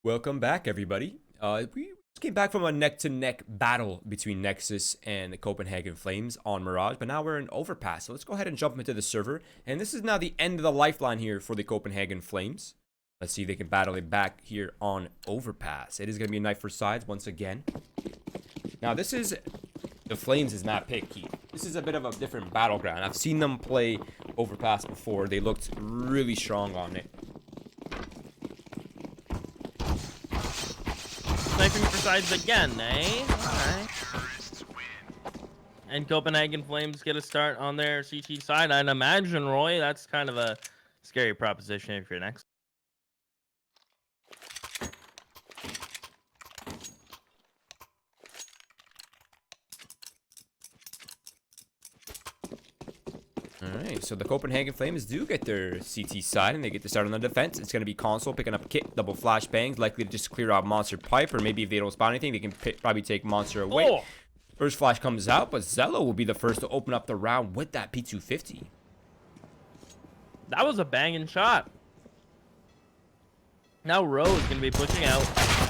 Welcome back, everybody. We just came back from a neck-to-neck battle between Nexus and the Copenhagen Flames on Mirage, but now we're in Overpass. So let's go ahead and jump into the server. And this is now the end of the lifeline here for the Copenhagen Flames. Let's see if they can battle it back here on Overpass. It is going to be a night for sides once again. Now, this is... The Flames is not pick, Keith. This is a bit of a different battleground. I've seen them play Overpass before. They looked really strong on it. Sniping for sides again, eh? Alright. And Copenhagen Flames get a start on their CT side. I'd imagine, Roy, that's kind of a scary proposition if you're next. Alright, so the Copenhagen Flames do get their CT side, and they get to start on the defense. It's going to be Console picking up Kit, double flashbangs, likely to just clear out Monster Pipe, or maybe if they don't spawn anything, they can probably take Monster away. Oh. First flash comes out, but Zello will be the first to open up the round with that P250. That was a banging shot. Now Rowe is going to be pushing out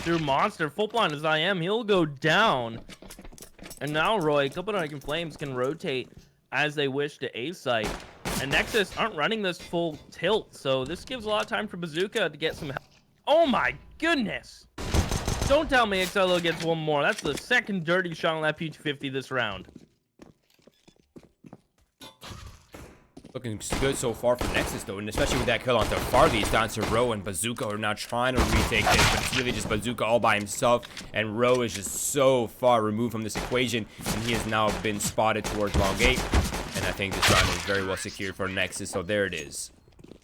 through Monster. Full blind as I am, he'll go down. And now Roy, Copenhagen Flames can rotate as they wish to A site, and Nexus aren't running this full tilt, so this gives a lot of time for Bazooka to get some help. Oh my goodness! Don't tell me XLO gets one more. That's the second dirty shot on that P250 this round. Looking good so far for Nexus, though, and especially with that kill onto Farley's down to Rowe, and Bazooka are now trying to retake this, but it's really just Bazooka all by himself, and Rowe is just so far removed from this equation, and he has now been spotted towards Long Gate, and I think this round is very well secured for Nexus, so there it is.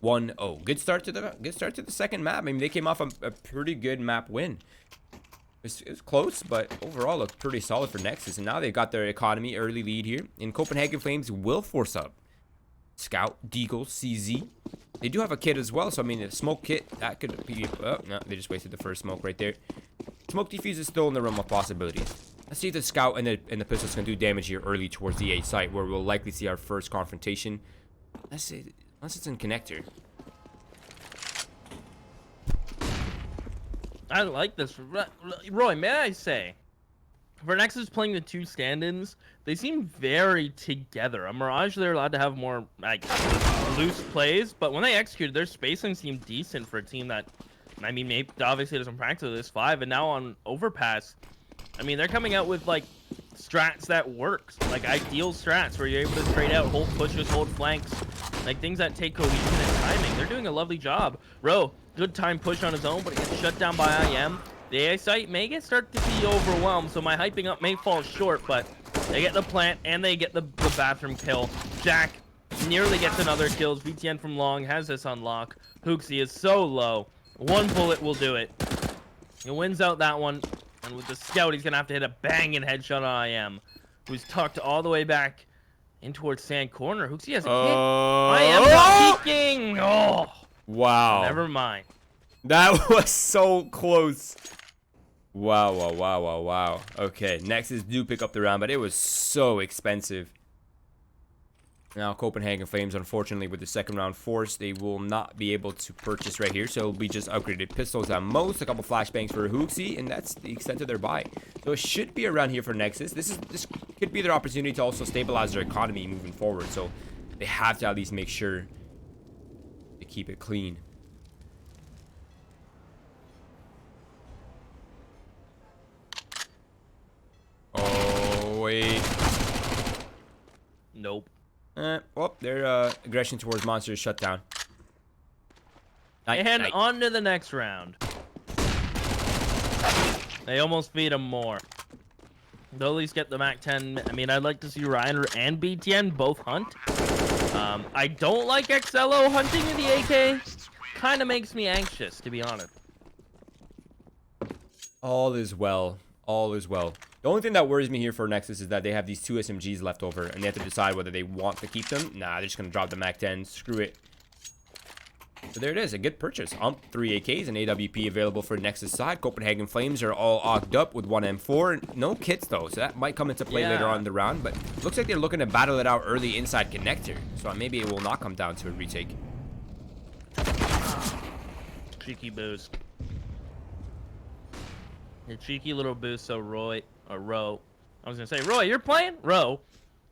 1-0. Good start to the second map. I mean, they came off a pretty good map win. It was close, but overall looked pretty solid for Nexus, and now they've got their economy early lead here, and Copenhagen Flames will force up Scout, Deagle, CZ. They do have a kit as well, so I mean, a smoke kit, that could be... Oh, no, they just wasted the first smoke right there. Smoke defuse is still in the realm of possibilities. Let's see if the Scout and the pistols can do damage here early towards the A site, where we'll likely see our first confrontation. Let's see, unless it's in connector. I like this. Roy, may I say, for Nexus playing the two stand-ins, they seem very together. On Mirage, they're allowed to have more like loose plays, but when they execute, their spacing seemed decent for a team that, I mean, maybe obviously doesn't practice this 5, and now on Overpass, I mean, they're coming out with like strats that works, like ideal strats where you're able to trade out, hold pushes, hold flanks, like things that take cohesion and timing. They're doing a lovely job. Rowe, good time push on his own, but it gets shut down by IM. The A site may start to be overwhelmed, so my hyping up may fall short, but they get the plant and they get the bathroom kill. Jack nearly gets another kill. VTN from Long has this on lock. Hooksy is so low. One bullet will do it. He wins out that one, and with the Scout, he's going to have to hit a banging headshot on IM, who's tucked all the way back in towards Sand Corner. Hooksy has a hit. IM not peeking. Oh, wow. Never mind. That was so close. Wow. Okay, Nexus do pick up the round, but it was so expensive. Now, Copenhagen Flames, unfortunately, with the second round force, they will not be able to purchase right here, so it'll be just upgraded pistols at most, a couple flashbangs for Hooksy, and that's the extent of their buy. So it should be around here for Nexus. This could be their opportunity to also stabilize their economy moving forward, so they have to at least make sure to keep it clean. Oh, wait. Nope. Well, their aggression towards Monster is shut down. And on to the next round. They almost beat him more. They'll at least get the MAC-10. I mean, I'd like to see Ryan and BTN both hunt. I don't like XLO hunting in the AK. Kind of makes me anxious, to be honest. All is well. All is well. The only thing that worries me here for Nexus is that they have these two SMGs left over, and they have to decide whether they want to keep them. Nah, they're just going to drop the MAC-10. Screw it. So there it is. A good purchase. 3 AKs and AWP available for Nexus side. Copenhagen Flames are all ogged up with 1 M4. No kits, though, so that might come into play later on in the round. But looks like they're looking to battle it out early inside connector. So maybe it will not come down to a retake. Cheeky boost. A cheeky little boost so Roy, or Ro. I was going to say, Roy, you're playing? Ro.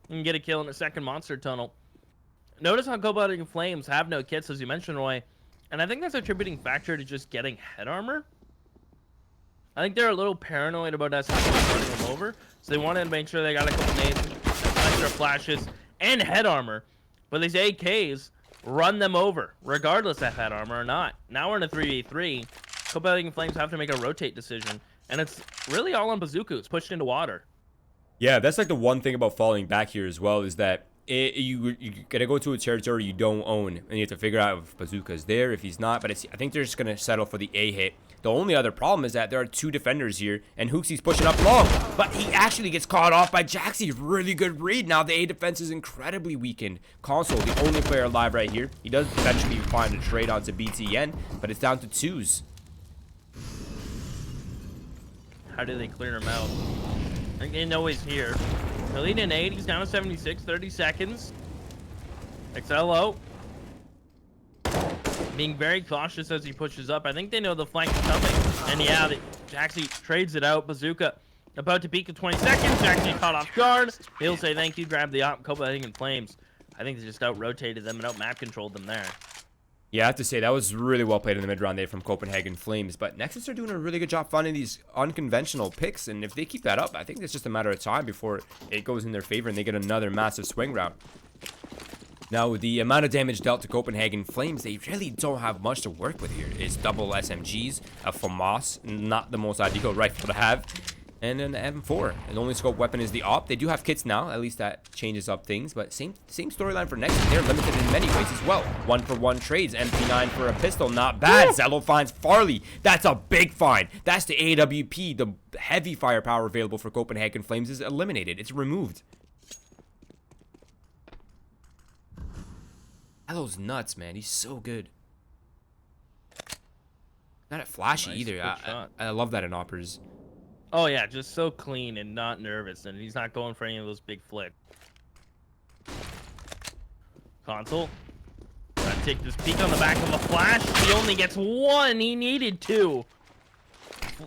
You can get a kill in the second monster tunnel. Notice how Copenhagen Flames have no kits, as you mentioned, Roy. And I think that's a contributing factor to just getting head armor. I think they're a little paranoid about us running them over. So they wanted to make sure they got a couple nades, extra flashes, and head armor. But these AKs run them over, regardless of head armor or not. Now we're in a 3v3. Copenhagen Flames have to make a rotate decision. And it's really all on Bazooka. It's pushed into water. Yeah, that's like the one thing about falling back here as well, is that you gotta go to a territory you don't own, and you have to figure out if Bazooka's there, if he's not. But I think they're just gonna settle for the A hit. The only other problem is that there are two defenders here, and Hooksy's pushing up long, but he actually gets caught off by Jaxi. Really good read. Now the A defense is incredibly weakened. Console, the only player alive right here. He does eventually find a trade onto BTN, but it's down to twos. How do they clear him out? I think they know he's here. They're leading 8. He's down to 76. 30 seconds. XLO. Being very cautious as he pushes up. I think they know the flank is coming. And yeah, Jaxi trades it out. Bazooka about to peek in 20 seconds. Jaxi caught off guard. He'll say thank you. Grab the op. Copenhagen Flames. I think they just out-rotated them and out-map controlled them there. Yeah, I have to say, that was really well played in the mid-round there from Copenhagen Flames. But Nexus are doing a really good job finding these unconventional picks. And if they keep that up, I think it's just a matter of time before it goes in their favor and they get another massive swing round. Now, with the amount of damage dealt to Copenhagen Flames, they really don't have much to work with here. It's double SMGs, a FAMAS, not the most ideal rifle to have, and an M4. And the only scope weapon is the AWP. They do have kits now, at least that changes up things, but same storyline for Nexus. They're limited in many ways as well. 1-for-1 trades, MP9 for a pistol, not bad. Zello finds Farley. That's a big find. That's the AWP. The heavy firepower available for Copenhagen Flames is eliminated. It's removed. Zello's nuts, man. He's so good. Not flashy Nice, either. shot. I love that in Oppers. Oh yeah, just so clean and not nervous, and he's not going for any of those big flicks. Console. Gotta take this peek on the back of a flash. He only gets one. He needed two.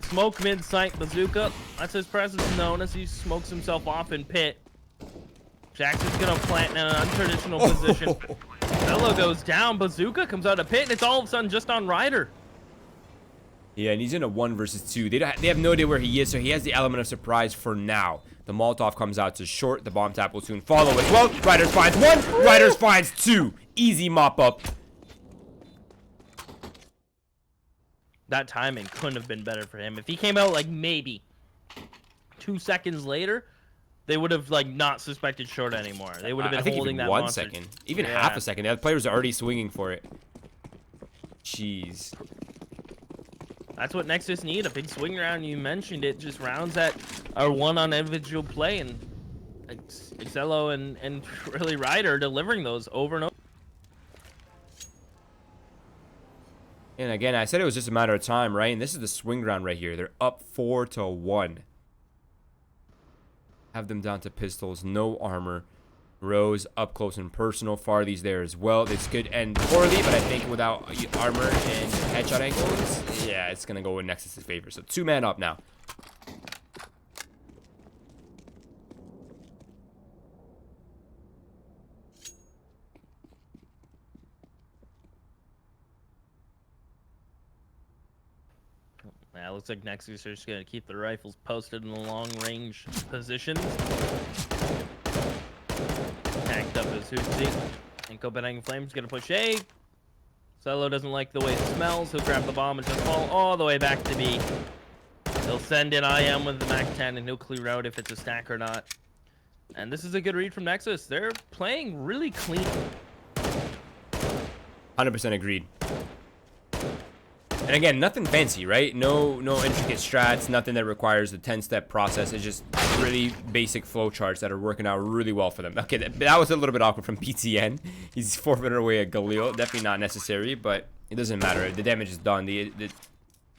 Smoke mid-sight Bazooka. That's his presence known as he smokes himself off in pit. Jackson's gonna plant in an untraditional position. Zello goes down. Bazooka comes out of pit, and it's all of a sudden just on Ryder. Yeah, and he's in a 1 versus 2. They have no idea where he is, so he has the element of surprise for now. The Molotov comes out to short. The bomb tap will soon follow as well. Riders finds 1. Riders finds 2. Easy mop up. That timing couldn't have been better for him. If he came out like maybe 2 seconds later, they would have like not suspected short anymore. They would have been holding that 1 monster. second. Even half a second. The other players are already swinging for it. Jeez. That's what Nexus need, a big swing round. You mentioned it, just rounds that are one on individual play, and Excello and really Ryder delivering those over and over. And again, I said it was just a matter of time, right? And this is the swing round right here. They're up 4-1. Have them down to pistols, no armor. Rose up close and personal. Farley's there as well. This could end poorly, but I think without armor and headshot angles, yeah, it's gonna go in Nexus's favor. So 2-man up now. Yeah, looks like Nexus are just gonna keep the rifles posted in the long range positions. Tacked up as Hoopsie. And Copenhagen Flames gonna push A. Zello doesn't like the way it smells. He'll grab the bomb and just fall all the way back to B. He'll send in IM with the MAC-10 and he'll clear out if it's a stack or not. And this is a good read from Nexus. They're playing really clean. 100% agreed. And again, nothing fancy, right? No intricate strats, nothing that requires a 10-step process. It's just really basic flowcharts that are working out really well for them. Okay, that was a little bit awkward from PTN. He's forfeited away a Galil. Definitely not necessary, but it doesn't matter. The damage is done. The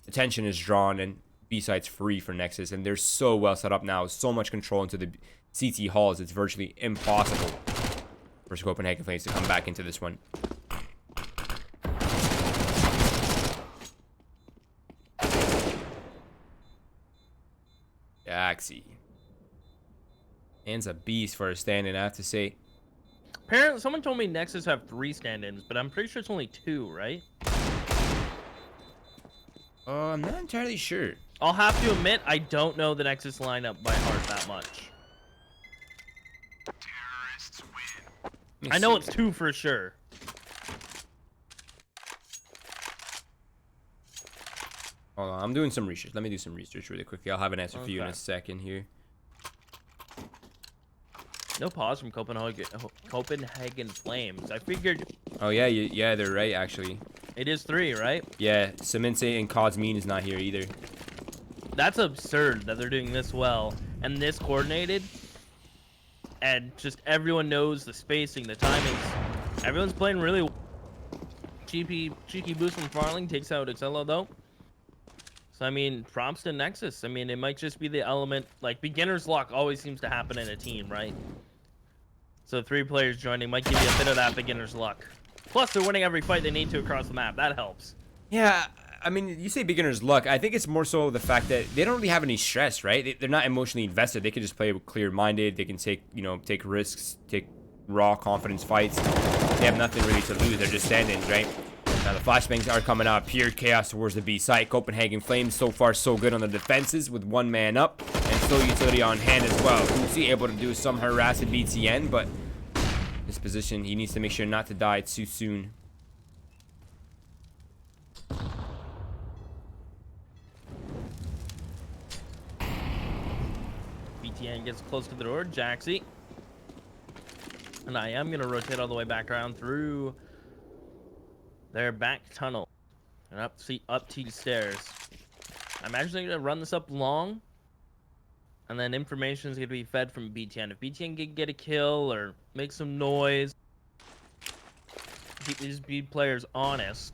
attention is drawn, and B-side's free for Nexus. And they're so well set up now. So much control into the CT halls. It's virtually impossible for Copenhagen Flames to come back into this one. Jaxi. Man's a beast for a stand-in, I have to say. Apparently, someone told me Nexus have 3 stand-ins, but I'm pretty sure it's only 2, right? I'm not entirely sure. I'll have to admit, I don't know the Nexus lineup by heart that much. I know it's 2 for sure. Hold on, I'm doing some research. Let me do some research really quickly. I'll have an answer for you in a second here. No pause from Copenhagen Flames. I figured. Oh yeah, yeah, they're right actually. It is 3, right? Yeah, Semense and Cosmine is not here either. That's absurd that they're doing this well and this coordinated, and just everyone knows the spacing, the timings. Everyone's playing really well. Cheeky boost from Farling takes out Excello though. So I mean, props to Nexus. I mean, it might just be the element, like beginner's luck always seems to happen in a team, right? So 3 players joining might give you a bit of that beginner's luck. Plus, they're winning every fight they need to across the map. That helps. Yeah, I mean, you say beginner's luck. I think it's more so the fact that they don't really have any stress, right? They're not emotionally invested. They can just play clear-minded. They can take, take risks, take raw confidence fights. They have nothing really to lose. They're just stand-ins, right? Now the flashbangs are coming out. Pure chaos towards the B site. Copenhagen Flames so far so good on the defenses with 1 man up and still utility on hand as well. Uzi able to do some harassing BTN, but this position he needs to make sure not to die too soon. BTN gets close to the door. Jaxi. And I am gonna rotate all the way back around through their back tunnel and up T stairs. I imagine they're gonna run this up long, and then information is gonna be fed from BTN. If BTN can get a kill or make some noise, keep these B players honest.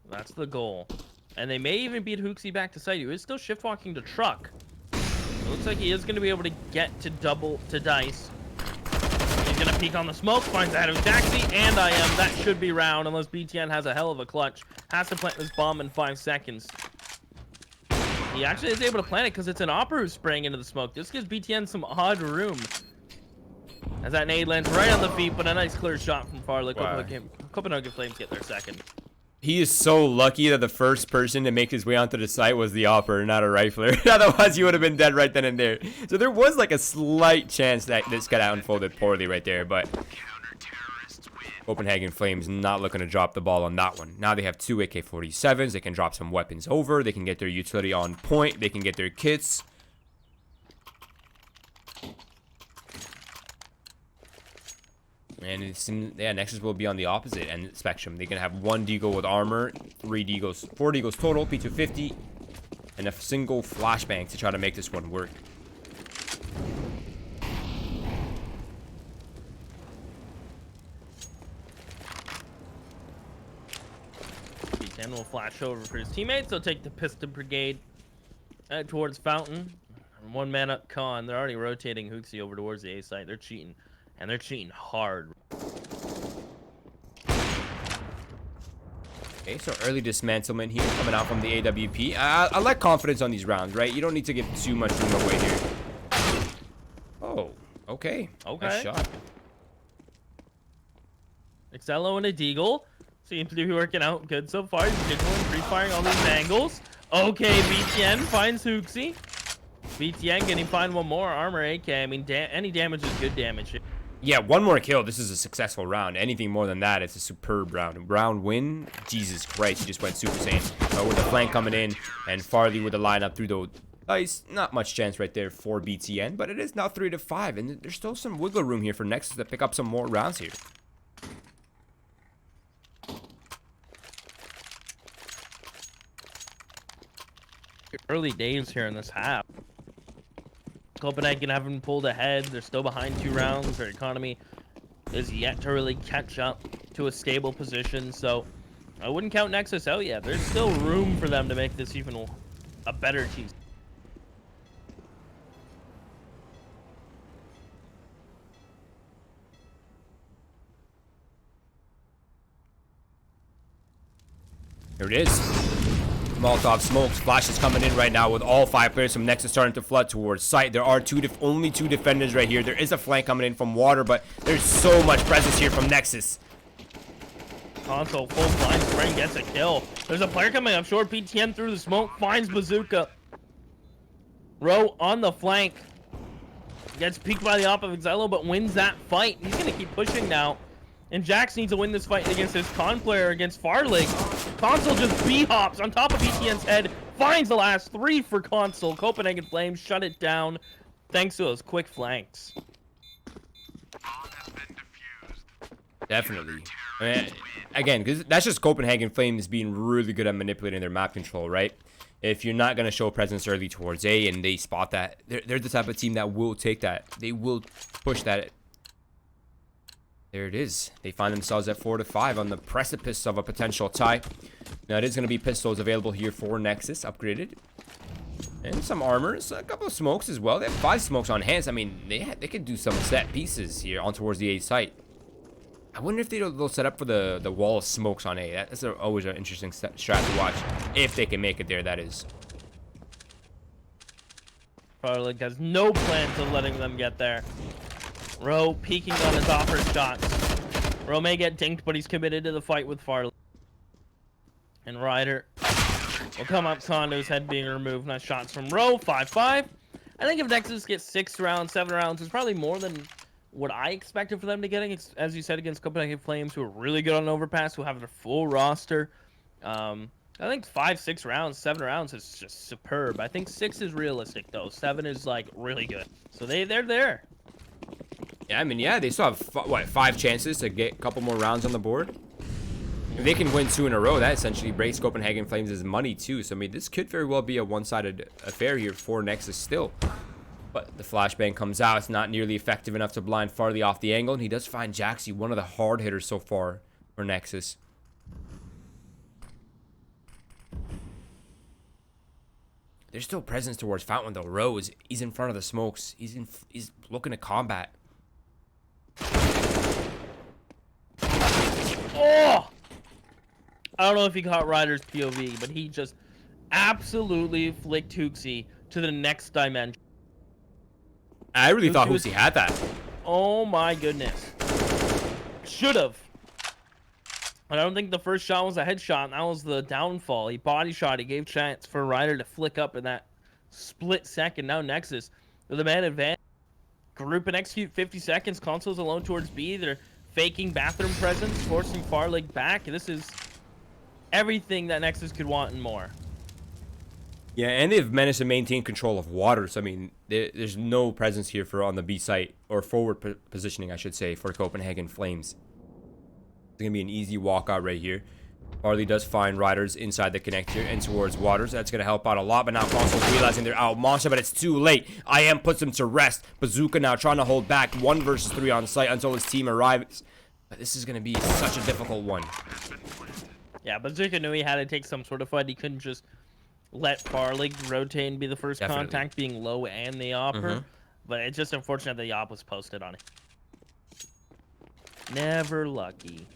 That's the goal. And they may even beat Hooksy back to site. He is still shift walking to truck. It looks like he is gonna be able to get to dice. He's gonna peek on the smoke, finds out it was Jaxi, and I am. That should be round, unless BTN has a hell of a clutch. Has to plant this bomb in 5 seconds. He actually is able to plant it because it's an Opera who's spraying into the smoke. This gives BTN some odd room. As that nade lands right on the feet, but a nice clear shot from Farley. Wow. Copenhagen Flames get their second. He is so lucky that the first person to make his way onto the site was the Opera, not a rifler. Otherwise, you would have been dead right then and there. So there was like a slight chance that this got unfolded poorly right there, but Copenhagen Flames not looking to drop the ball on that one. Now they have 2 AK-47s. They can drop some weapons over. They can get their utility on point. They can get their kits. And it seems, yeah, Nexus will be on the opposite end of the spectrum. They're going to have 1 deagle with armor, 4 deagles total, P250, and a single flashbang to try to make this one work. B10 will flash over for his teammates. They'll take the Piston Brigade towards Fountain. And 1 man up Con. They're already rotating Hooksy over towards the A site. They're cheating. And they're cheating hard. Okay, so early dismantlement here coming out from the AWP. I like confidence on these rounds, right? You don't need to give too much room away here. Oh, okay. Okay. Nice shot. Excello and a deagle. Seems to be working out good so far. He's jiggling, pre-firing all these angles. Okay, BTN finds Hooksy. BTN getting find 1 more. Armor AK. I mean, any damage is good damage. Yeah, 1 more kill. This is a successful round. Anything more than that, it's a superb round. Round win? Jesus Christ, he just went Super Saiyan. With the flank coming in, and Farley with the lineup through the dice. Not much chance right there for BTN, but it is now 3-5, and there's still some wiggle room here for Nexus to pick up some more rounds here. Early days here in this half. Copenhagen haven't pulled ahead. They're still behind 2 rounds. Their economy is yet to really catch up to a stable position. So I wouldn't count Nexus out yet. There's still room for them to make this even a better team. Here it is. Molotov smokes. Flash is coming in right now with all 5 players from Nexus starting to flood towards site. There are only 2 defenders right here. There is a flank coming in from water, but there's so much presence here from Nexus. Console full blind spring gets a kill. There's a player coming up short. PTN through the smoke finds Bazooka. Rowe on the flank. Gets peeked by the op of Exilo, but wins that fight. He's going to keep pushing now. And Jax needs to win this fight against his con player against Farlig. Console just B-hops on top of BTN's head. Finds the last 3 for Console. Copenhagen Flames shut it down thanks to those quick flanks. Definitely. I mean, again, because that's just Copenhagen Flames being really good at manipulating their map control, right? If you're not going to show presence early towards A and they spot that, they're the type of team that will take that. They will push that. There it is. They find themselves at 4-5 on the precipice of a potential tie. Now, it is going to be pistols available here for Nexus, upgraded. And some armors, a couple of smokes as well. They have 5 smokes on hands. I mean, they could do some set pieces here on towards the A site. I wonder if they'll set up for the wall of smokes on A. That's always an interesting strat to watch. If they can make it there, that is. Farlig has no plans of letting them get there. Rowe peeking on his offer shots. Rowe may get dinked, but he's committed to the fight with Farlig. And Ryder will come up Sondo's head being removed. Nice shots from Rowe. 5-5. I think if Nexus gets 6 rounds, 7 rounds, it's probably more than what I expected for them to get, as you said, against Copenhagen Flames, who are really good on overpass, who have their full roster. I think 5, 6 rounds, 7 rounds is just superb. I think 6 is realistic, though. 7 is, like, really good. So they're there. Yeah, I mean, yeah, they still have, 5 chances to get a couple more rounds on the board? If they can win 2 in a row, that essentially breaks Copenhagen Flames' money, too. So, I mean, this could very well be a one-sided affair here for Nexus still. But the flashbang comes out. It's not nearly effective enough to blind Farley off the angle. And he does find Jaxie, one of the hard hitters so far for Nexus. There's still presence towards Fountain, though. Rose, he's in front of the smokes. He's looking to combat. Oh! I don't know if he caught Ryder's POV, but he just absolutely flicked Hooksy to the next dimension. I really thought Hooksy had that. Oh my goodness. Should have. I don't think the first shot was a headshot. That was the downfall. He body shot. He gave chance for Ryder to flick up in that split second. Now Nexus with a man advance. Group and execute 50 seconds. Console's alone towards B. They're faking bathroom presence, forcing Farlig back. This is everything that Nexus could want and more. Yeah, and they've managed to maintain control of water. So, I mean, there's no presence here for on the B site, or forward positioning, I should say, for Copenhagen Flames. It's going to be an easy walkout right here. Farley does find riders inside the connector and towards waters. That's going to help out a lot, but now Console's realizing they're out monster, but it's too late. IM puts them to rest. Bazooka now trying to hold back 1 versus 3 on site until his team arrives. But this is going to be such a difficult one. Yeah, Bazooka knew he had to take some sort of fight. He couldn't just let Farlig rotate and be the first contact, being low and the opper. But it's just unfortunate that the op was posted on it. Never lucky.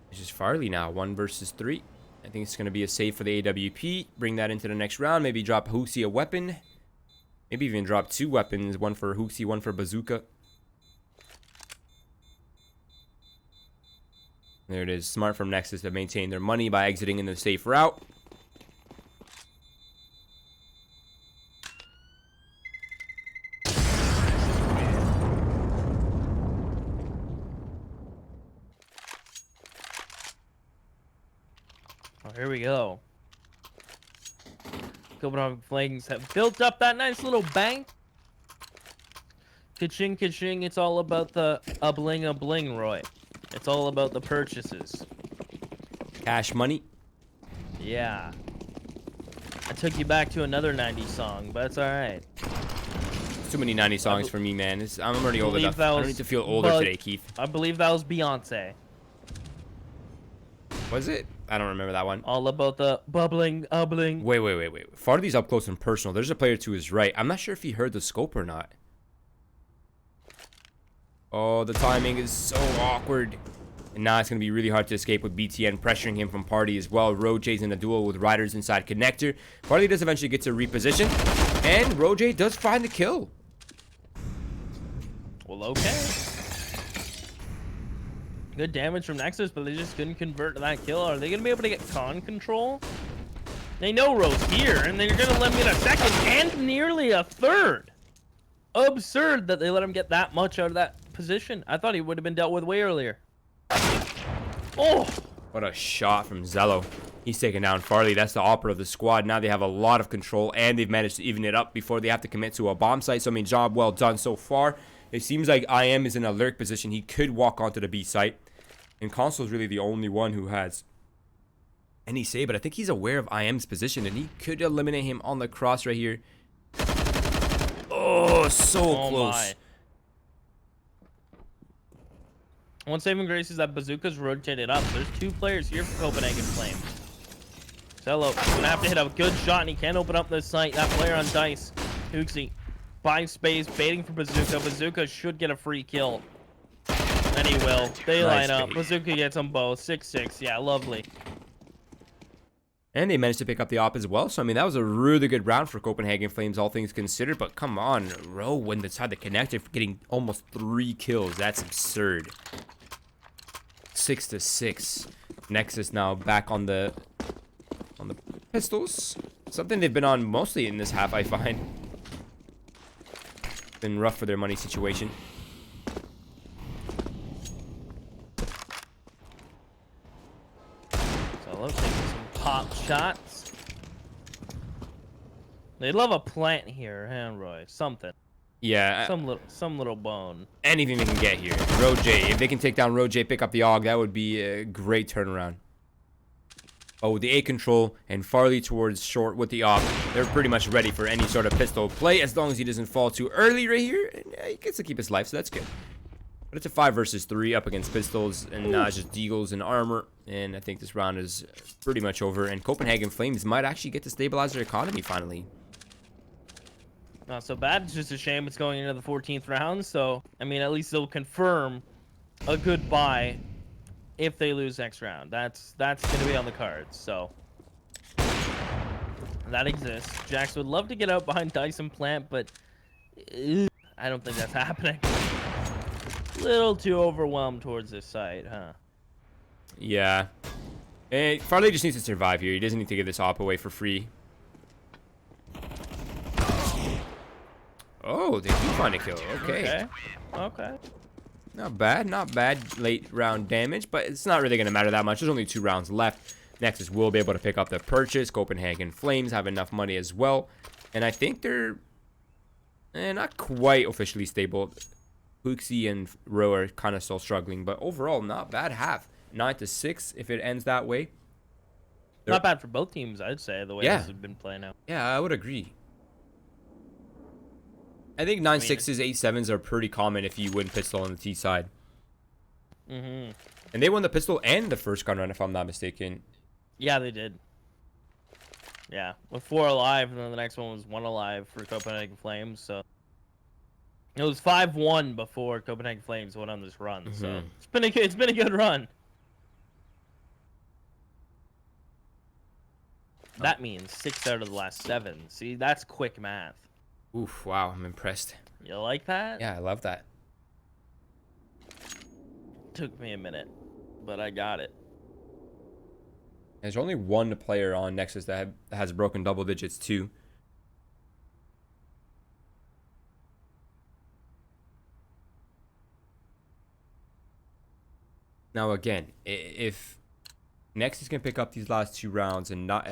It's just Farley now, 1 versus 3. I think it's going to be a save for the AWP. Bring that into the next round. Maybe drop Hooksy a weapon. Maybe even drop 2 weapons. 1 for Hooksy, 1 for Bazooka. There it is. Smart from Nexus to maintain their money by exiting in the safe route. Oh, here we go. Copenhagen Flames have built up that nice little bank. Ka-ching, ka-ching. It's all about the a-bling, Roy. It's all about the purchases. Cash money. Yeah. I took you back to another 90s song, but it's alright. Too many 90s songs for me, man. I'm already old enough. I don't need to feel older today, Keith. I believe that was Beyonce. Was it? I don't remember that one. All about the bubbling. Wait. Farley's up close and personal. There's a player to his right. I'm not sure if he heard the scope or not. Oh, the timing is so awkward. And now it's going to be really hard to escape with BTN pressuring him from Party as well. Rojay's in a duel with Riders inside Connector. Party does eventually get to reposition. And Rojay does find the kill. Well, okay. Good damage from Nexus, but they just couldn't convert to that kill. Are they going to be able to get con control? They know Ro's here, and they're going to let him get a second and nearly a third. Absurd that they let him get that much out of that position. I thought he would have been dealt with way earlier. Oh! What a shot from Zello. He's taking down Farley. That's the opera of the squad. Now they have a lot of control, and they've managed to even it up before they have to commit to a bomb site. So, I mean, job well done so far. It seems like IM is in a lurk position. He could walk onto the B site. And Console's really the only one who has any say, but I think he's aware of IM's position, and he could eliminate him on the cross right here. Oh, so close. My. One saving grace is that Bazooka's rotated up. There's 2 players here for Copenhagen Flames. Zello gonna have to hit a good shot, and he can't open up this site. That player on Dice, Hooksy, buying space, baiting for Bazooka. Bazooka should get a free kill. And he will. They Nice line up. bait. Bazooka gets them both. 6-6. Yeah, lovely. And they managed to pick up the op as well. So, I mean, that was a really good round for Copenhagen Flames, all things considered. But come on, Ro went inside the connector for getting almost 3 kills. That's absurd. 6-6. Nexus now back on the pistols. Something they've been on mostly in this half, I find. Been rough for their money situation. So let's take some pop shots. They love a plant here, huh, Roy? Something. Yeah, Some little bone. anything they can get here. Rojay, if they can take down Rojay, pick up the AUG, that would be a great turnaround. Oh, the A control and Farley towards short with the AUG. They're pretty much ready for any sort of pistol play as long as he doesn't fall too early right here. And he gets to keep his life, so that's good. But it's a 5 versus 3 up against pistols and now it's just deagles and armor. And I think this round is pretty much over. And Copenhagen Flames might actually get to stabilize their economy finally. Not so bad. It's just a shame it's going into the 14th round. So, I mean, at least they'll confirm a goodbye if they lose next round. That's going to be on the cards. So, that exists. Jax would love to get out behind Dyson Plant, but I don't think that's happening. Little too overwhelmed towards this side, huh? Yeah. And Farley just needs to survive here. He doesn't need to give this op away for free. Oh, they do find a kill. Okay. Okay. Not bad, not bad late round damage, but it's not really going to matter that much. There's only 2 rounds left. Nexus will be able to pick up the purchase. Copenhagen Flames have enough money as well. And I think they're not quite officially stable. Hooksy and Ro are kind of still struggling, but overall, not bad half. 9-6 if it ends that way. Not bad for both teams, I'd say, the way this has been playing out. Yeah, I would agree. I think 9-6s, 8-7s are pretty common if you win pistol on the T side. Mm-hmm. And they won the pistol and the first gun run, if I'm not mistaken. Yeah, they did. Yeah, with 4 alive, and then the next one was 1 alive for Copenhagen Flames. So it was 5-1 before Copenhagen Flames went on this run. So it's been a good run. That means 6 out of the last 7. See, that's quick math. Oof, wow, I'm impressed. You like that? Yeah, I love that. Took me a minute, but I got it. There's only 1 player on Nexus that has broken double digits too. Now again, if Nexus can pick up these last 2 rounds and not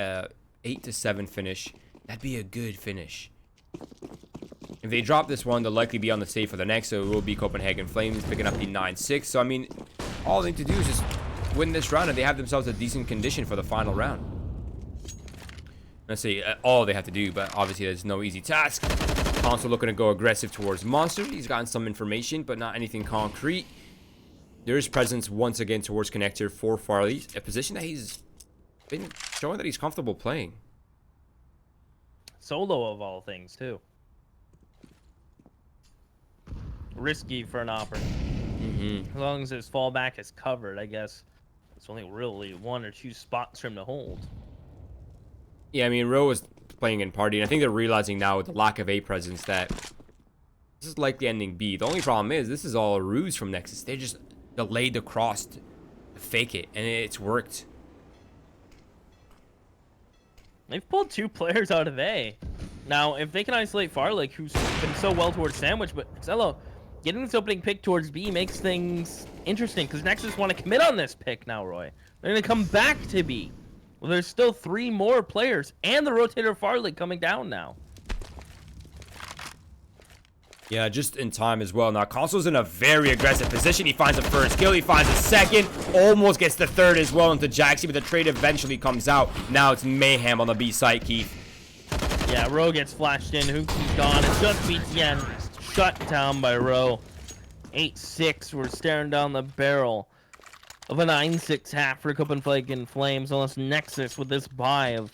8-7 finish, that'd be a good finish. If they drop this one, they'll likely be on the safe for the next, so it will be Copenhagen Flames picking up the 9-6. So, I mean, all they need to do is just win this round, and they have themselves a decent condition for the final round. Let's say all they have to do, but obviously there's no easy task. Console looking to go aggressive towards Monster. He's gotten some information, but not anything concrete. There is presence once again towards Connector for Farley, a position that he's been showing that he's comfortable playing. Solo of all things, too. Risky for an opera. As long as his fallback is covered, I guess. It's only really 1 or 2 spots for him to hold. Yeah, I mean, Ro was playing in party, and I think they're realizing now with the lack of A presence that this is likely ending B. The only problem is this is all a ruse from Nexus. They just delayed the cross to fake it, and it's worked. They've pulled 2 players out of A. Now, if they can isolate Farlick, who's been so well towards Sandwich, but Xello, getting this opening pick towards B makes things interesting, because Nexus want to commit on this pick now, Roy. They're going to come back to B. Well, there's still 3 more players, and the rotator Farlick coming down now. Yeah, just in time as well. Now, Console's in a very aggressive position. He finds the first kill. He finds the second. Almost gets the third as well into Jaxi, but the trade eventually comes out. Now it's mayhem on the B side, Keith. Yeah, Ro gets flashed in. Hookie's gone. It's just BTN. Shut down by Ro. 8-6. We're staring down the barrel of a 9-6 half for Copenhagen Flames. Unless Nexus, with this buy of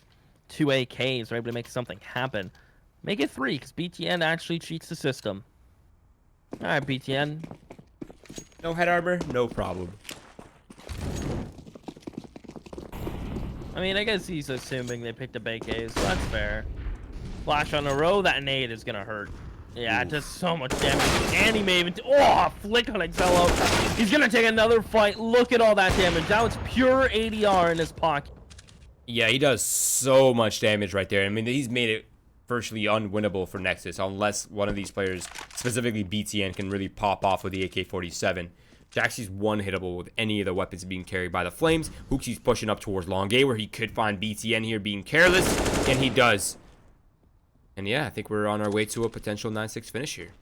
2 AKs, are able to make something happen. Make it 3, because BTN actually cheats the system. Alright, BTN. No head armor? No problem. I mean, I guess he's assuming they picked up AKs, so that's fair. Flash on a row, that nade is gonna hurt. Yeah, it does so much damage. And he may even... Oh, flick on Xello. He's gonna take another fight. Look at all that damage. Now it's pure ADR in his pocket. Yeah, he does so much damage right there. I mean, he's made it virtually unwinnable for Nexus unless one of these players, specifically BTN, can really pop off with the AK-47. Jaxie's one-hittable with any of the weapons being carried by the Flames. Hookie's pushing up towards Long A where he could find BTN here being careless, and he does. And yeah, I think we're on our way to a potential 9-6 finish here.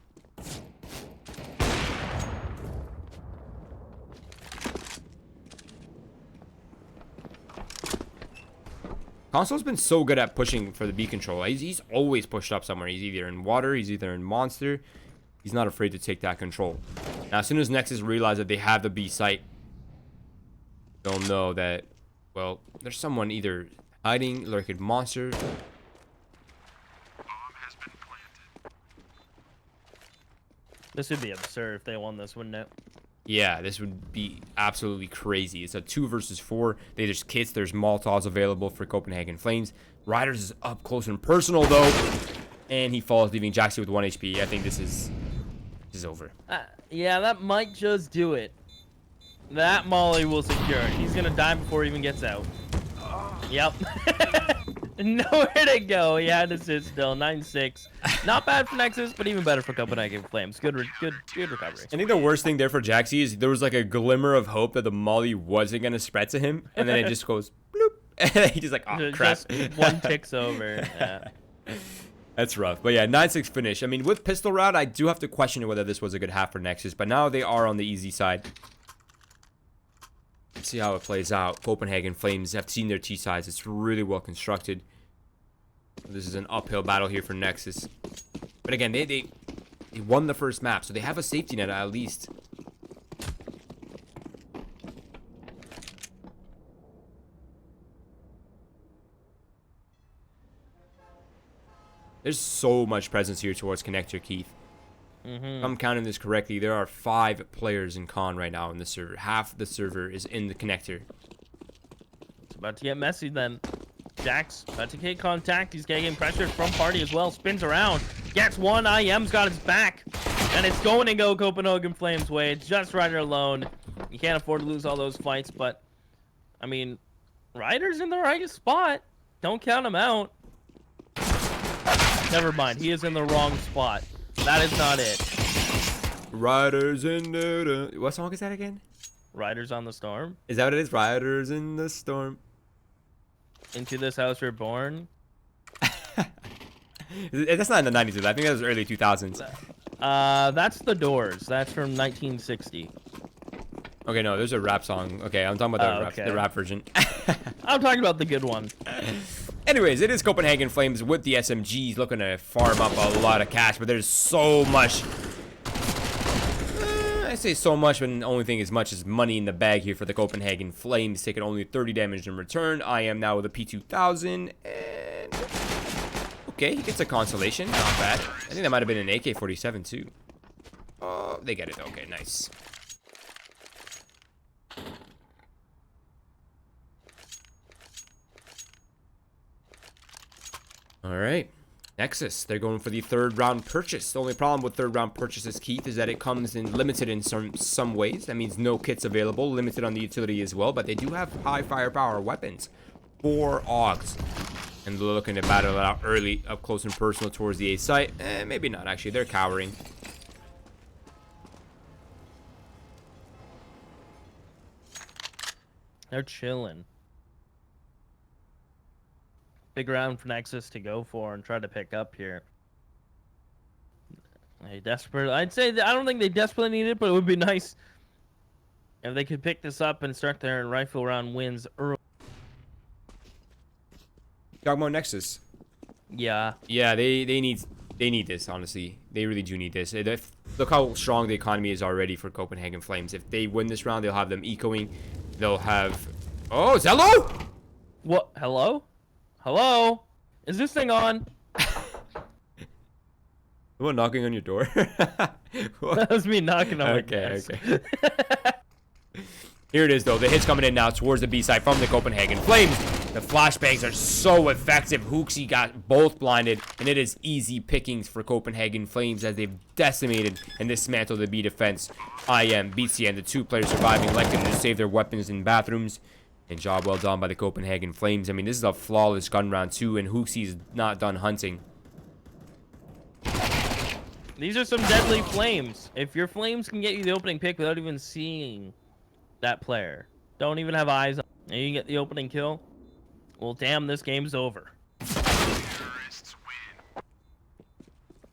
Console's been so good at pushing for the B control. He's always pushed up somewhere. He's either in water, he's either in monster. He's not afraid to take that control. Now, as soon as Nexus realize that they have the B site, they'll know that, well, there's someone either hiding, lurking monster. This would be absurd if they won this, wouldn't it? Yeah, this would be absolutely crazy. It's a 2 versus 4. They just kits. There's Molotovs available for Copenhagen Flames. Riders is up close and personal, though. And he falls, leaving Jaxi with 1 HP. I think this is over. Yeah, that might just do it. That Molly will secure it. He's going to die before he even gets out. Yep. Nowhere to go. He had to sit still. 9-6. Not bad for Nexus, but even better for Copenhagen Flames. Good recovery. I think the worst thing there for Jaxi is there was like a glimmer of hope that the molly wasn't going to spread to him. And then it just goes bloop. And he's like, oh, crap. Just one ticks over. Yeah. That's rough. But yeah, 9-6 finish. I mean, with pistol route, I do have to question whether this was a good half for Nexus. But now they are on the easy side. Let's see how it plays out. Copenhagen Flames have seen their T sides. It's really well constructed. This is an uphill battle here for Nexus. But again, they won the first map, so they have a safety net at least. There's so much presence here towards connector, Keith. If I'm counting this correctly, there are 5 players in con right now in the server. Half the server is in the connector. It's about to get messy then. Jax about to get contact. He's getting pressure from party as well. Spins around. Gets one. IM's got his back. And it's going to go Copenhagen Flames' way. It's just Ryder alone. You can't afford to lose all those fights, but I mean, Ryder's in the right spot. Don't count him out. Never mind. He is in the wrong spot. That is not it. Riders in the... What song is that again? Riders on the Storm. Is that what it is? Riders in the Storm. Into This House We're Born. That's not in the 90s. I think that was early 2000s. That's The Doors. That's from 1960. Okay, no, there's a rap song. Okay, I'm talking about the rap version. I'm talking about the good one. Anyways, it is Copenhagen Flames with the SMGs looking to farm up a lot of cash, but there's so much. I say so much, but the only thing as much as money in the bag here for the Copenhagen Flames, taking only 30 damage in return. I am now with a P2000, and okay, he gets a consolation, not bad. I think that might have been an AK-47 too. Oh, they get it. Okay, nice. All right. Nexus, they're going for the third round purchase. The only problem with third round purchases, Keith, is that it comes in limited in some ways. That means no kits available, limited on the utility as well, but they do have high firepower weapons. 4 AUGs. And they're looking to battle it out early, up close and personal towards the A site. Maybe not, actually. They're cowering. They're chilling. Big round for Nexus to go for and try to pick up here. They desperate. I'd say I don't think they desperately need it, but it would be nice if they could pick this up and start their rifle round wins early. Talking about Nexus. Yeah. Yeah, they need this, honestly. They really do need this. Look how strong the economy is already for Copenhagen Flames. If they win this round, they'll have them ecoing. They'll have... Oh, Zello? What? Hello? Hello? Is this thing on? Someone knocking on your door? That was me knocking on my desk. Okay. Here it is, though. The hit's coming in now towards the B side from the Copenhagen Flames. The flashbangs are so effective. Hooksy got both blinded, and it is easy pickings for Copenhagen Flames as they've decimated and dismantled the B defense. IM, BCN, the 2 players surviving, elected to save their weapons in bathrooms. And job well done by the Copenhagen Flames. I mean, this is a flawless gun round, too, and Hooksy's not done hunting. These are some deadly flames. If your flames can get you the opening pick without even seeing that player, don't even have eyes on, and you get the opening kill, well, damn, this game's over.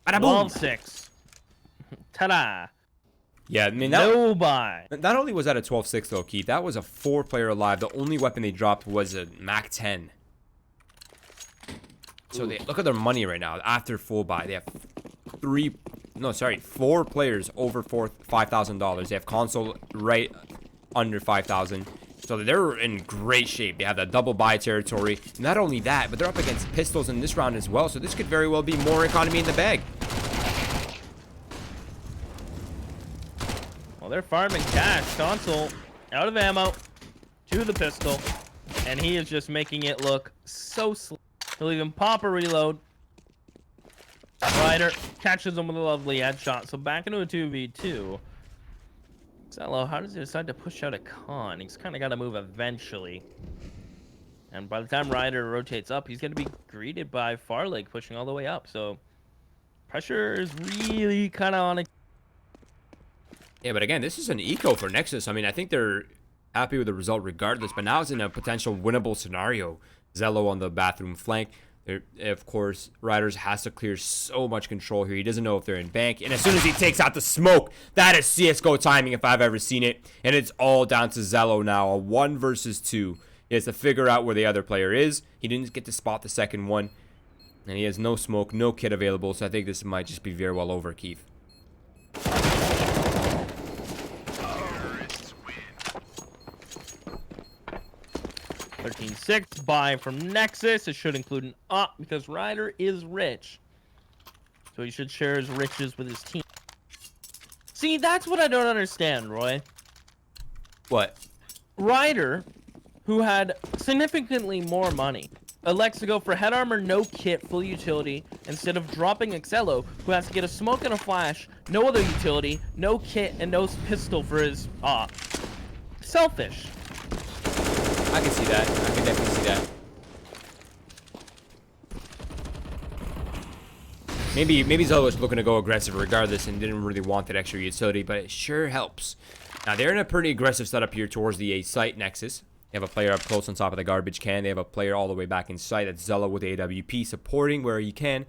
12-6. Ta-da. Yeah, I mean, No buy. not only was that a 12-6, though, Keith, that was a 4-player alive. The only weapon they dropped was a MAC-10. So they look at their money right now. After full buy, they have 4 players over $5,000. They have console right under 5,000. So they're in great shape. They have that double buy territory. Not only that, but they're up against pistols in this round as well. So this could very well be more economy in the bag. Well, they're farming cash. Console out of ammo to the pistol, and he is just making it look so slow. He'll even pop a reload. Ryder catches him with a lovely headshot. So back into a 2v2. Zello, how does he decide to push out a con? He's kind of got to move eventually. And by the time Ryder rotates up, he's going to be greeted by Farlig pushing all the way up. So pressure is really kind of on it. Yeah, but again, this is an eco for Nexus. I mean, I think they're happy with the result regardless, but now it's in a potential winnable scenario. Zello on the bathroom flank. Of course, Riders has to clear so much control here. He doesn't know if they're in bank. And as soon as he takes out the smoke, that is CSGO timing if I've ever seen it. And it's all down to Zello now. A 1 versus 2. He has to figure out where the other player is. He didn't get to spot the second one. And he has no smoke, no kit available. So I think this might just be very well over, Keith. 13-6 buy from Nexus. It should include an up because Ryder is rich. So he should share his riches with his team. See, that's what I don't understand, Roy. What? Ryder, who had significantly more money, elects to go for head armor, no kit, full utility, instead of dropping Excello, who has to get a smoke and a flash, no other utility, no kit, and no pistol for his selfish. I can see that. I can definitely see that. Maybe Zello was looking to go aggressive regardless and didn't really want that extra utility, but it sure helps. Now, they're in a pretty aggressive setup here towards the A site, Nexus. They have a player up close on top of the garbage can. They have a player all the way back in sight. That's Zello with AWP supporting where he can.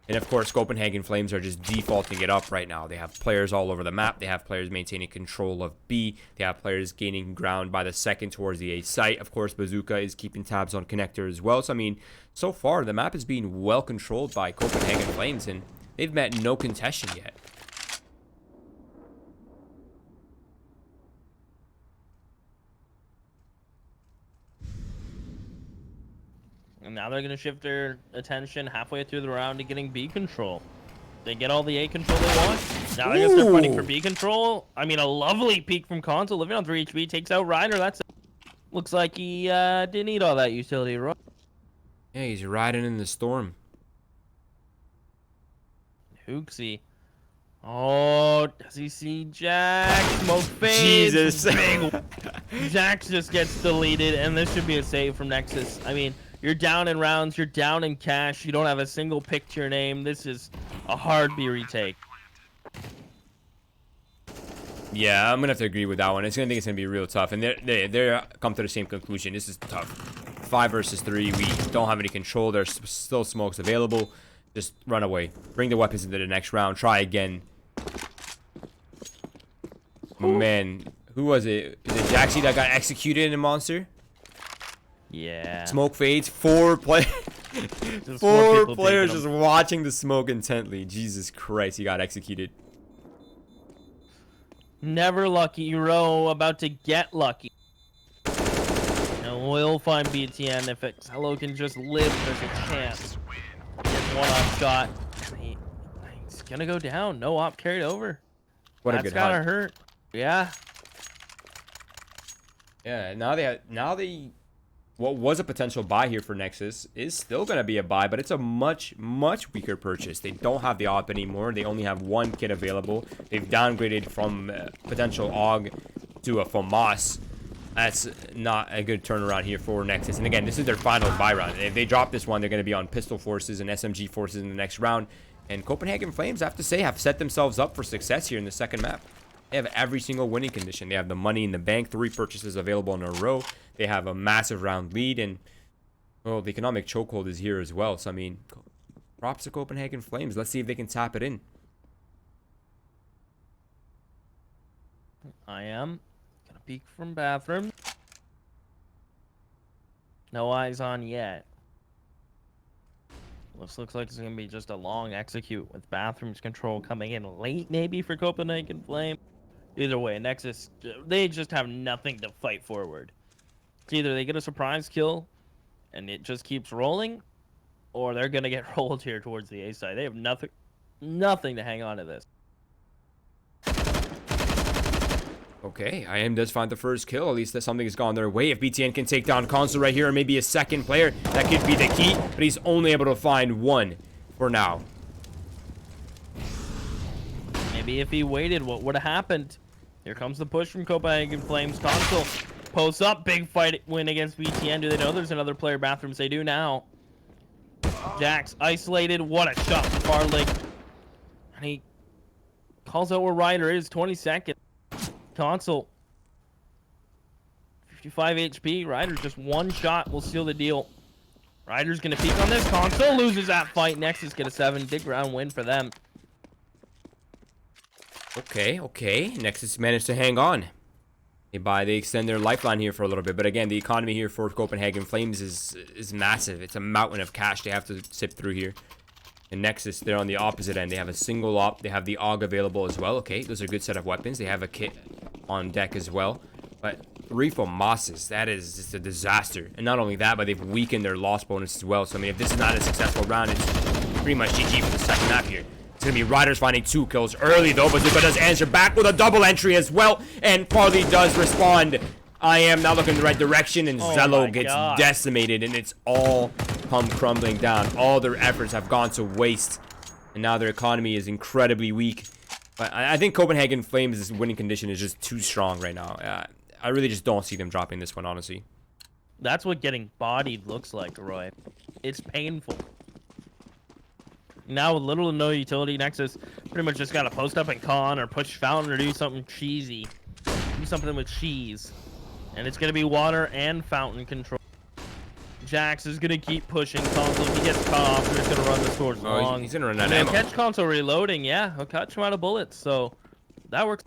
And of course, Copenhagen Flames are just defaulting it up right now. They have players all over the map. They have players maintaining control of B. They have players gaining ground by the second towards the A site. Of course, Bazooka is keeping tabs on Connector as well. So, I mean, so far, the map is being well controlled by Copenhagen Flames, and they've met no contention yet. And now they're going to shift their attention halfway through the round to getting B control. They get all the A control they want. Now they're going to start fighting for B control. I mean, a lovely peek from Console. Living on 3 HP. Takes out Ryder. That's it. Looks like he didn't need all that utility, right? Yeah, he's riding in the storm. Hooksy. Oh, does he see Jack? Smoke fades. Jesus. Big. Jax just gets deleted, and this should be a save from Nexus. I mean, you're down in rounds, you're down in cash, you don't have a single pick to your name. This is a hard B retake. Yeah, I'm gonna have to agree with that one. I think it's gonna be real tough, and they're come to the same conclusion. This is tough. 5 versus 3. We don't have any control. There's still smokes available. Just run away. Bring the weapons into the next round. Try again. Man, who was it? Is it Jaxie that got executed in Monster? Yeah. Smoke fades. 4 players. Just 4 people players taking just them. watching the smoke intently. Jesus Christ, he got executed. Never lucky, Ro. About to get lucky. And we'll find BTN if Hello can just live. There's a chance. Gets one off shot. He's gonna go down. No op carried over. What a That's good gotta hunt. hurt. Yeah. Yeah, now they what was a potential buy here for Nexus is still going to be a buy, but it's a much weaker purchase. They don't have the op anymore. They only have 1 kit available. They've downgraded from potential AUG to a FAMAS. That's not a good turnaround here for Nexus. And again, this is their final buy round. If they drop this one, they're going to be on pistol forces and SMG forces in the next round. And Copenhagen Flames, I have to say, have set themselves up for success here in the second map. They have every single winning condition. They have the money in the bank, 3 purchases available in a row. They have a massive round lead, and well, the economic chokehold is here as well. So I mean, props to Copenhagen Flames. Let's see if they can tap it in. I am gonna peek from bathroom. No eyes on yet. Looks like it's gonna be just a long execute with bathrooms control coming in late, maybe for Copenhagen Flame. Either way, Nexus, they just have nothing to fight forward. It's either they get a surprise kill and it just keeps rolling, or they're gonna get rolled here towards the A side. They have nothing to hang on to this. Okay, IM does find the first kill. At least that something has gone their way. If BTN can take down Console right here, or maybe a second player, that could be the key. But he's only able to find 1 for now. Maybe if he waited, what would have happened? Here comes the push from Copenhagen Flames. Console posts up. Big fight win against BTN. Do they know there's another player bathrooms? They do now. Jax isolated. What a shot from far leg. And he calls out where Ryder is. 20 seconds. Console. 55 HP. Ryder's just 1 shot will seal the deal. Ryder's going to peek on this. Console loses that fight. Nexus get a 7. Big round win for them. Okay. Nexus managed to hang on. They extend their lifeline here for a little bit. But again, the economy here for Copenhagen Flames is massive. It's a mountain of cash they have to sift through here. And Nexus, they're on the opposite end. They have a single op. They have the AUG available as well. Okay, those are a good set of weapons. They have a kit on deck as well. But 3 FAMASes, that is just a disaster. And not only that, but they've weakened their loss bonus as well. So, I mean, if this is not a successful round, it's pretty much GG for the second map here. It's going to be Riders finding 2 kills early, though. Bazooka does answer back with a double entry as well. And Parley does respond. I am now looking in the right direction, and Zello gets decimated, and it's all come crumbling down. All their efforts have gone to waste, and now their economy is incredibly weak. But I think Copenhagen Flames' winning condition is just too strong right now. I really just don't see them dropping this one, honestly. That's what getting bodied looks like, Roy. It's painful. Now with little to no utility, Nexus pretty much just got to post up and con or push fountain or do something cheesy. Do something with cheese. And it's going to be water and fountain control. Jax is going to keep pushing Console. If he gets cut off, he's going to run the swords long. He's going to run out of ammo. Catch Console reloading, yeah. He'll catch him out of bullets, so that works.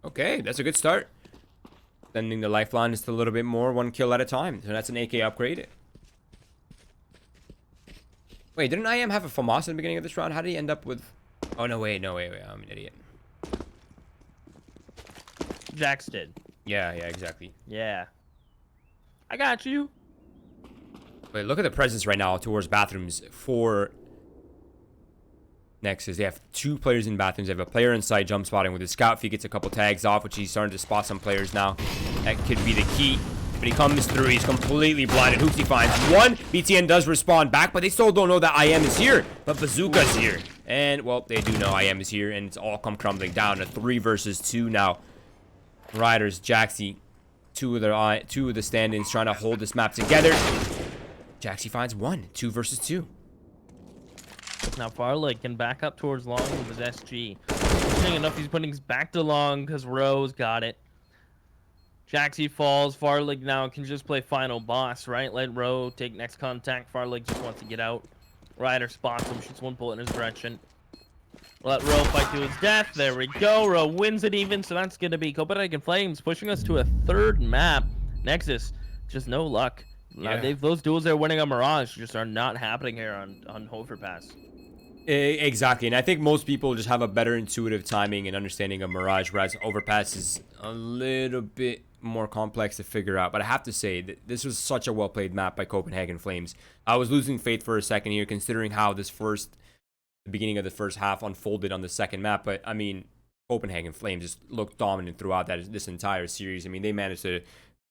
Okay, that's a good start. Sending the lifeline just a little bit more, 1 kill at a time. So that's an AK upgrade. Wait, didn't IM have a FAMAS in the beginning of this round? How did he end up with... Oh, no, wait. I'm an idiot. Jax did. Yeah, exactly. Yeah. I got you. Wait, look at the presence right now towards bathrooms for Nexus. They have 2 players in bathrooms. They have a player inside jump spotting with his scout. If he gets a couple tags off, which he's starting to spot some players now, that could be the key. But he comes through. He's completely blinded. Hoopsie finds 1. BTN does respond back, but they still don't know that IM is here. But Bazooka's here. And, well, they do know I am is here, and it's all come crumbling down to 3 versus 2 now. Riders, Jaxi, two of the stand-ins trying to hold this map together. Jaxi finds 1, 2 versus 2. Now Farlight can back up towards long with his SG. Pushing enough, he's putting his back to long because Rowe's got it. Jaxi falls. Farlight now can just play final boss, right? Let Rowe take next contact. Farlight just wants to get out. Ryder spots him, shoots 1 bullet in his direction. Let Rowe fight to his death. There we go. Rowe wins it even, so that's going to be Copenhagen Flames pushing us to a 3rd map. Nexus, just no luck. Yeah. Those duels they're winning on Mirage just are not happening here on Overpass. Exactly, and I think most people just have a better intuitive timing and understanding of Mirage, whereas Overpass is a little bit more complex to figure out. But I have to say that this was such a well-played map by Copenhagen Flames. I was losing faith for a second here, considering how the beginning of the first half unfolded on the second map. But, I mean, Copenhagen Flames just looked dominant throughout this entire series. I mean, they managed to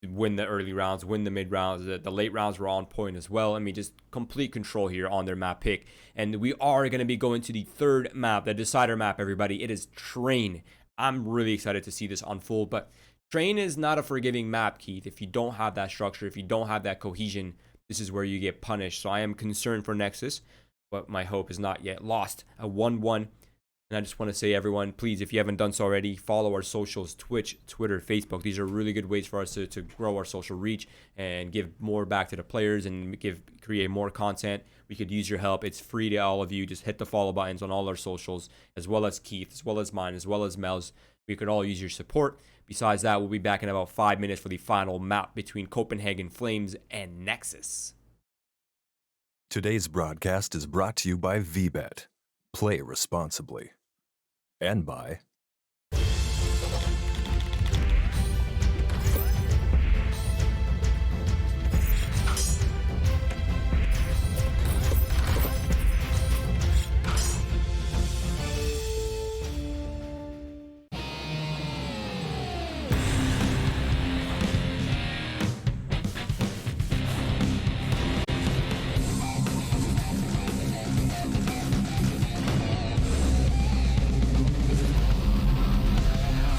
win the early rounds, win the mid rounds. The late rounds were on point as well. I mean, just complete control here on their map pick. And we are going to be going to the 3rd map, the decider map, everybody. It is Train. I'm really excited to see this unfold. But Train is not a forgiving map, Keith. If you don't have that structure, if you don't have that cohesion, this is where you get punished. So I am concerned for Nexus, but my hope is not yet lost. A 1-1. And I just want to say, everyone, please, if you haven't done so already, follow our socials, Twitch, Twitter, Facebook. These are really good ways for us to grow our social reach and give more back to the players and create more content. We could use your help. It's free to all of you. Just hit the follow buttons on all our socials, as well as Keith, as well as mine, as well as Mel's. We could all use your support. Besides that, we'll be back in about 5 minutes for the final map between Copenhagen Flames and Nexus. Today's broadcast is brought to you by VBet. Play responsibly. And by